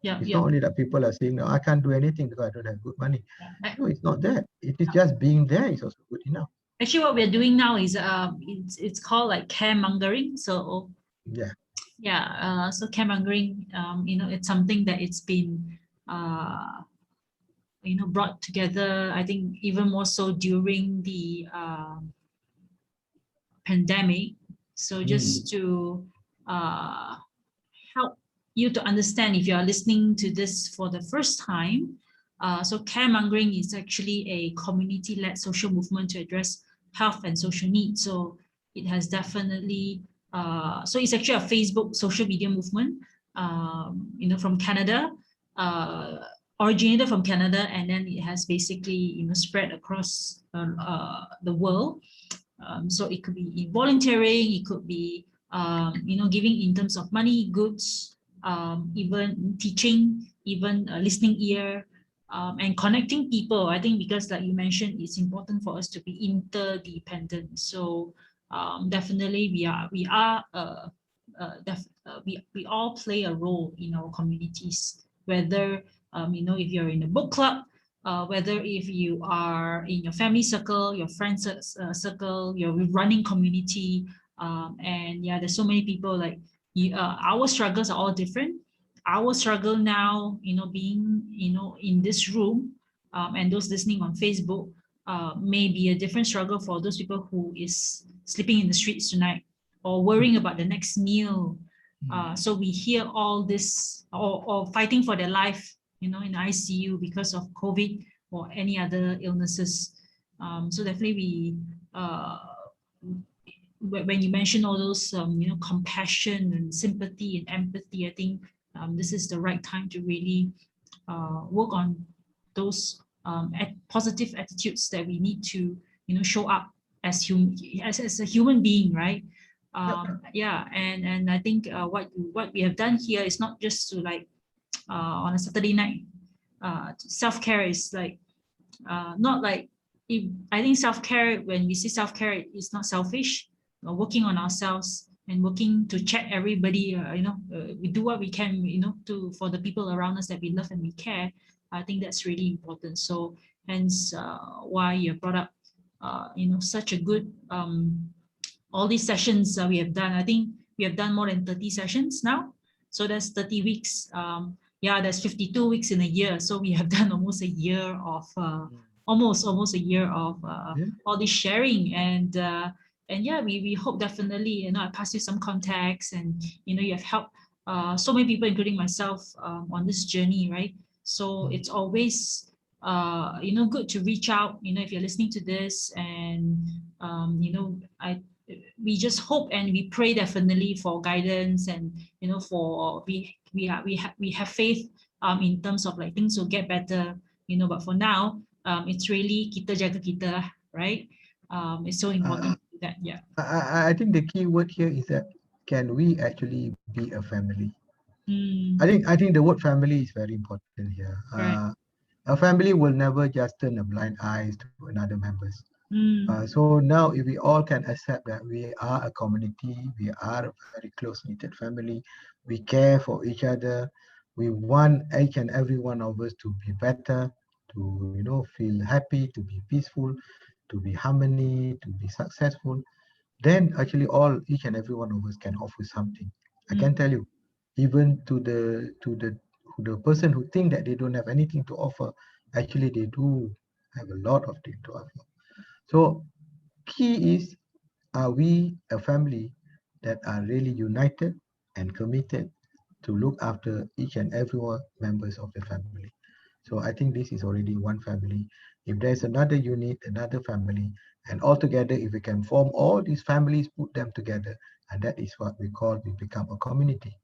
yeah, It's yeah. not only that people are saying, no, I can't do anything because I don't have good money. I- No, it's not that. It is just being there is also good enough. Actually, what we're doing now is it's called like caremongering. So Yeah. yeah, so caremongering, it's something that it's been uh brought together. I think even more so during the pandemic. So Mm. just to uh help you to understand if you are listening to this for the first time. So caremongering is actually a community-led social movement to address health and social needs. So it has definitely, so it's actually a Facebook social media movement, from Canada, uh, originated from Canada, and then it has basically, spread across the world. So it could be volunteering, it could be giving in terms of money, goods, even teaching, even listening ear, and connecting people. I think because like you mentioned, it's important for us to be interdependent. So definitely we all play a role in our communities, whether if you're in a book club, whether if you are in your family circle, your friends circle, your running community, and yeah, there's so many people like our struggles are all different. Our struggle now, being in this room, and those listening on Facebook, may be a different struggle for those people who is sleeping in the streets tonight or worrying about the next meal. Mm. So we hear all this, or fighting for their life, in ICU because of COVID or any other illnesses. So definitely when you mention all those, compassion and sympathy and empathy, I think this is the right time to really work on those positive attitudes that we need to, show up as a human being, right? Yep. Yeah, and I think what we have done here is not just to like on a Saturday night. Self care is like not like if, I think self care, when we say self care, it's not selfish. Working on ourselves and working to check everybody. We do what we can. To for the people around us that we love and we care. I think that's really important. So hence why you brought up such a good all these sessions we have done. I think we have done more than 30 sessions now. So that's 30 weeks. Yeah, that's 52 weeks in a year. So we have done almost a year of Mm. almost a year of Yeah. all this sharing. And yeah, we hope definitely, I pass you some contacts, and you have helped so many people, including myself, on this journey, right? So Mm. it's always good to reach out, if you're listening to this. And I we just hope and we pray definitely for guidance, and for we have faith in terms of like things will get better. But for now, it's really kita jaga kita lah, right? It's so Uh, important that, yeah. I think the key word here is that can we actually be a family? Mm, I think the word family is very important here. right. A family will never just turn a blind eyes to another members. Mm, So now, if we all can accept that we are a community, we are a very close-knitted family, we care for each other, we want each and every one of us to be better, to feel happy, to be peaceful, to be harmony, to be successful, then actually each and every one of us can offer something. I can mm, tell you, even to the person who think that they don't have anything to offer, actually they do have a lot of things to offer. So key is, are we a family that are really united and committed to look after each and every one members of the family? So I think this is already one family. If there's another unit, another family, and all together, if we can form all these families, put them together, and that is what we become a community.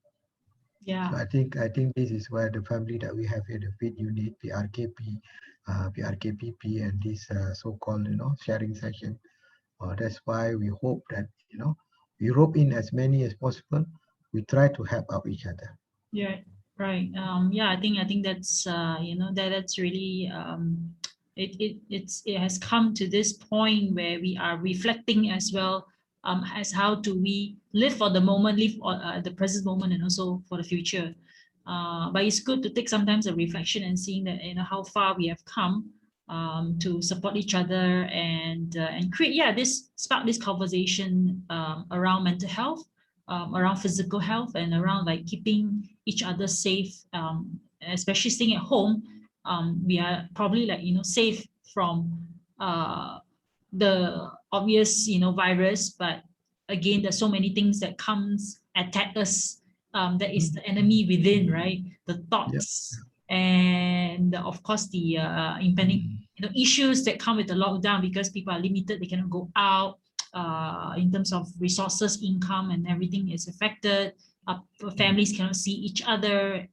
So yeah. I think this is where the family that we have here, the feed unit, PRKP, PRKPP, and this so-called sharing session That's why we hope that, we rope in as many as possible. We try to help out each other. Yeah, right. Yeah, I think that's that's really it has come to this point where we are reflecting as well, as how do we live for the moment, live the present moment, and also for the future. But it's good to take sometimes a reflection and seeing that how far we have come, to support each other and create, this spark this conversation around mental health, around physical health, and around like keeping each other safe, especially staying at home. We are probably like safe from uh, the obvious virus, but again there's so many things that comes attack us, that is the enemy within, right? The Yeah. thoughts, and of course the impending issues that come with the lockdown, because people are limited, they cannot go out, in terms of resources, income, and everything is affected. Families cannot see each other,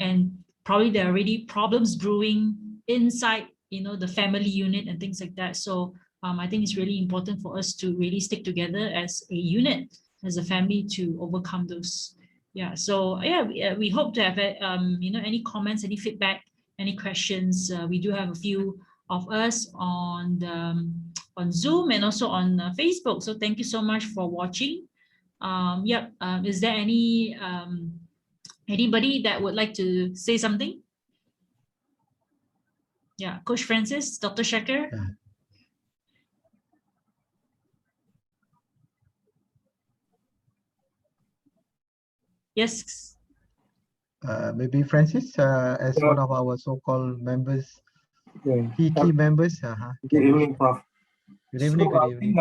and probably there are already problems brewing inside, the family unit and things like that. So I think it's really important for us to really stick together as a unit, as a family, to overcome those. Yeah. So yeah, we hope to have any comments, any feedback, any questions. We do have a few of us on Zoom and also on Facebook. So thank you so much for watching. Yep. Is there anybody that would like to say something? Yeah, Coach Francis, Dr. Shekhar. Yes. Maybe Francis, as one of our so-called members, Yeah. key members. Good evening, Prof. Good evening. So Good I evening.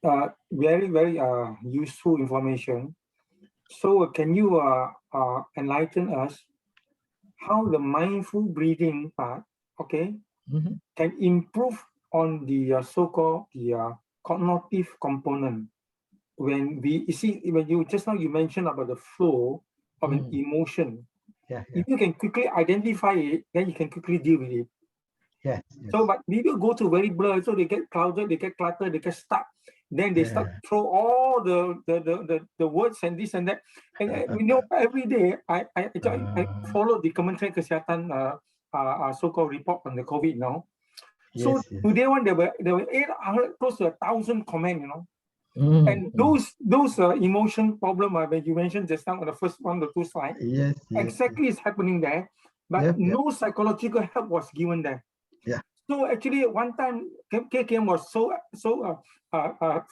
think very, very useful information. So can you enlighten us how the mindful breathing part, okay, can improve on the so-called the cognitive component? When you just now you mentioned about the flow of an emotion. Yeah. If you can quickly identify it, then you can quickly deal with it. Yes. So, but people go to very blurred, so they get clouded, they get cluttered, they get stuck. Then they start to throw all the words and this and that. And every day I follow the Kementerian Kesihatan so-called report on the COVID now. So today one there were 800, close to 1,000 comments, And those emotion problem when you mentioned just now on the first 1 or 2 slides, exactly is happening there, but no psychological help was given there. Yeah. So actually, one time KKM was so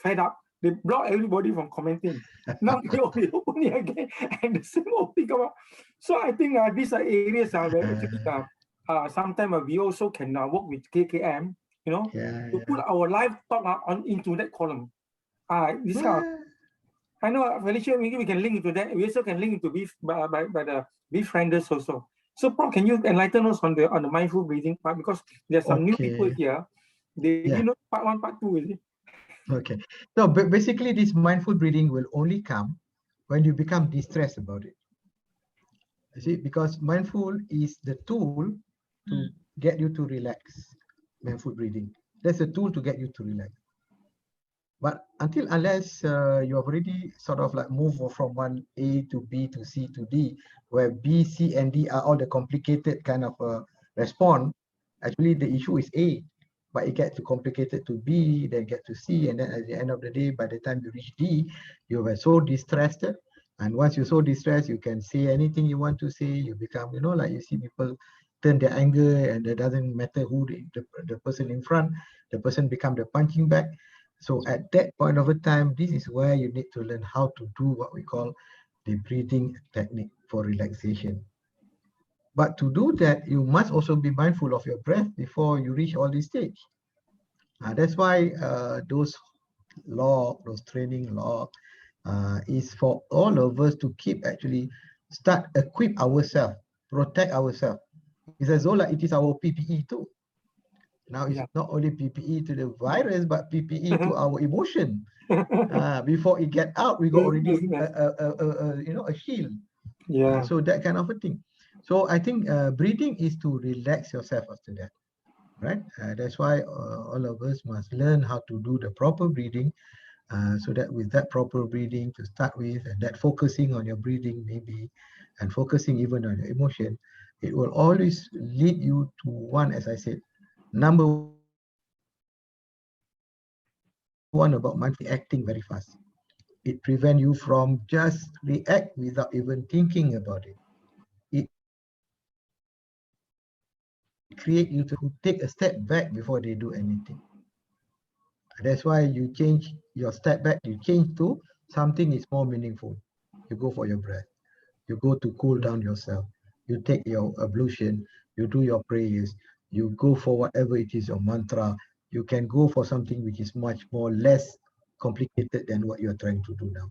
fed up, they blocked everybody from commenting. Now they open it again, and the same old thing come up. So I think these are areas where actually sometimes we also can work with KKM, to put our live talk into that column. This kind of, I know, Felicia, maybe we can link into that. We also can link into by the befrienders also. So, Prof, can you enlighten us on the mindful breathing part, because there's some new people here. They didn't know part 1, part 2, is it? Okay. So basically, this mindful breathing will only come when you become distressed about it. You see, because mindful is the tool to get you to relax. Mindful breathing. That's a tool to get you to relax. But unless you have already sort of like moved from one A to B to C to D, where B, C, and D are all the complicated kind of response, actually the issue is A, but it gets too complicated to B, then get to C, and then at the end of the day, by the time you reach D, you were so distressed. And once you're so distressed, you can say anything you want to say. You become, like you see people turn their anger, and it doesn't matter who the person in front, the person become the punching bag. So at that point of a time, this is where you need to learn how to do what we call the breathing technique for relaxation. But to do that, you must also be mindful of your breath before you reach all this stage. That's why those training law is for all of us to keep start equip ourselves, protect ourselves. It's as though like it is our PPE too. Now it's not only PPE to the virus, but PPE to our emotion. Before it get out, we got already a shield. So that kind of a thing. So I think breathing is to relax yourself after that. right? That's why all of us must learn how to do the proper breathing, so that with that proper breathing to start with, and that focusing on your breathing maybe, and focusing even on your emotion, it will always lead you to one, as I said, number one about mindful acting very fast. It prevents you from just react without even thinking about it. It creates you to take a step back before they do anything. That's why you change your step back, you change to something is more meaningful. You go for your breath, you go to cool down yourself, you take your ablution, you do your prayers, you go for whatever it is, your mantra. You can go for something which is much more less complicated than what you're trying to do now.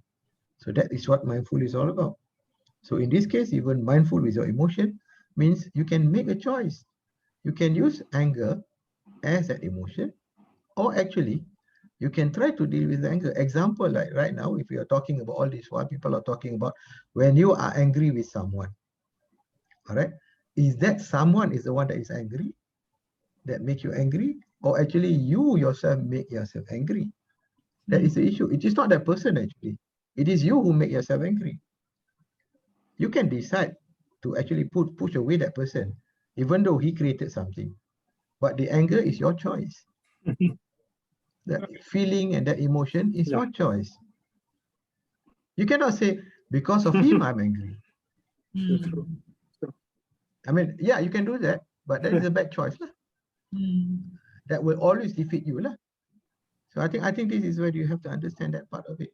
So that is what mindful is all about. So in this case, even mindful with your emotion means you can make a choice. You can use anger as an emotion, or actually, you can try to deal with the anger. Example, like right now, if you are talking about all this, what people are talking about, when you are angry with someone, all right, is that someone is the one that is angry, that make you angry, or actually you yourself make yourself angry? That is the issue. It is not that person actually. It is you who make yourself angry. You can decide to actually push away that person, even though he created something. But the anger is your choice. That feeling and that emotion is Yeah. your choice. You cannot say, because of him, I'm angry. True, true. I mean, yeah, you can do that, but that is a bad choice. Lah. That will always defeat you. Lah. So I think this is where you have to understand that part of it.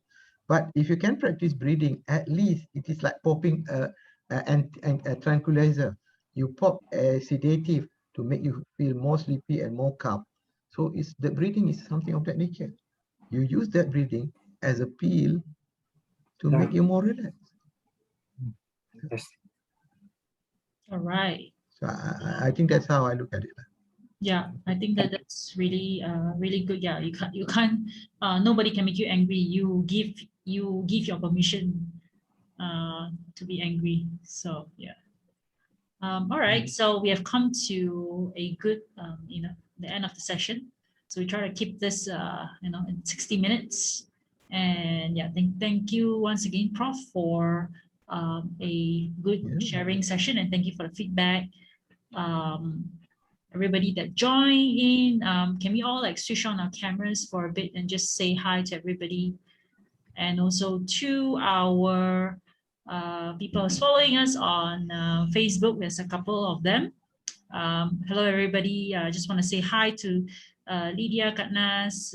But if you can practice breathing, at least it is like popping a tranquilizer. You pop a sedative to make you feel more sleepy and more calm. So it's the breathing is something of that nature. You use that breathing as a pill to Yeah. make you more relaxed. Yes. All right. So I think that's how I look at it. Yeah, I think that that's really really good. Yeah, you can't nobody can make you angry. You give your permission to be angry. So yeah. All right, so we have come to a good the end of the session. So we try to keep this in 60 minutes. And yeah, thank you once again, Prof, for a good sharing session, and thank you for the feedback. Everybody that joined in, can we all like switch on our cameras for a bit and just say hi to everybody? And also to our people who's following us on Facebook. There's a couple of them. Hello, everybody. I just want to say hi to Lydia, Katnas,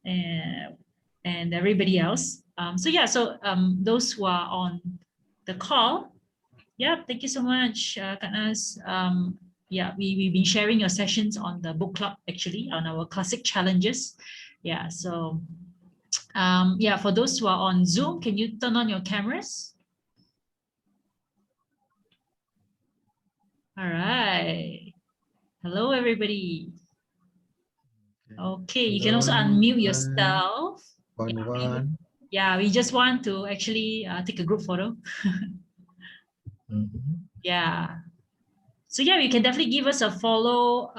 and everybody else. So those who are on the call, yeah, thank you so much, Katnas. Yeah, we've been sharing your sessions on the book club, actually, on our classic challenges. Yeah, so yeah, for those who are on Zoom, can you turn on your cameras? All right. Hello, everybody. Okay, you can also unmute yourself. Yeah, we just want to actually take a group photo. Yeah. So yeah, you can definitely give us a follow,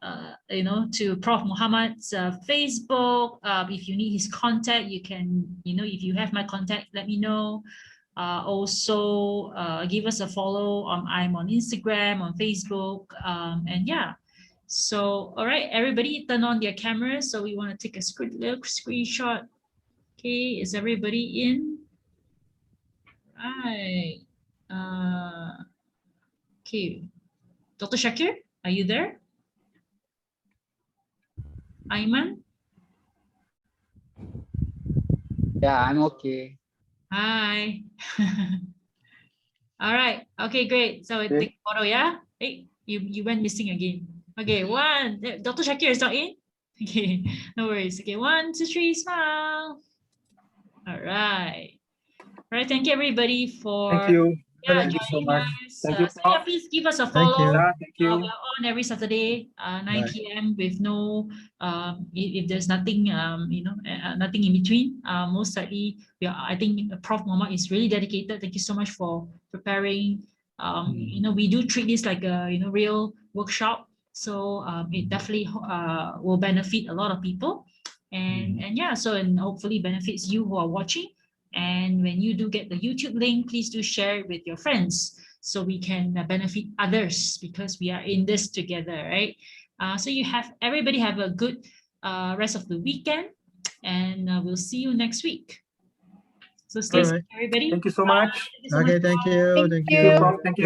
to Prof. Muhammad's Facebook. If you need his contact, you can, if you have my contact, let me know. Also, give us a follow. I'm on Instagram, on Facebook, and yeah. So, all right, everybody turn on their cameras. So we want to take a little screenshot. Okay, is everybody in? Right. Okay. Dr. Shakir, are you there? Aiman? Yeah, I'm okay. Hi. All right. Okay, great. So Okay. take a photo, yeah? Hey, you went missing again. Okay, one. Dr. Shakir is not in? Okay, no worries. Okay, 1, 2, 3, smile. All right. All right, thank you everybody for Thank you. joining Thank you so much. us. Thank you, So yeah, Prof. please give us a Thank follow. you. Thank you. We are on every Saturday, 9 p.m. with no, if there's nothing, nothing in between. Most likely, I think Prof. Muhammad is really dedicated. Thank you so much for preparing. We do treat this like a real workshop. So it definitely will benefit a lot of people. And yeah, so and hopefully benefits you who are watching. And when you do get the YouTube link, please do share it with your friends so we can benefit others, because we are in this together, right? So everybody have a good rest of the weekend, and we'll see you next week. So stay All safe, right. everybody. Thank you so Bye. much. Thank you so much. Okay, thank you. Thank Thank Thank you, you. you. Prof. Thank you.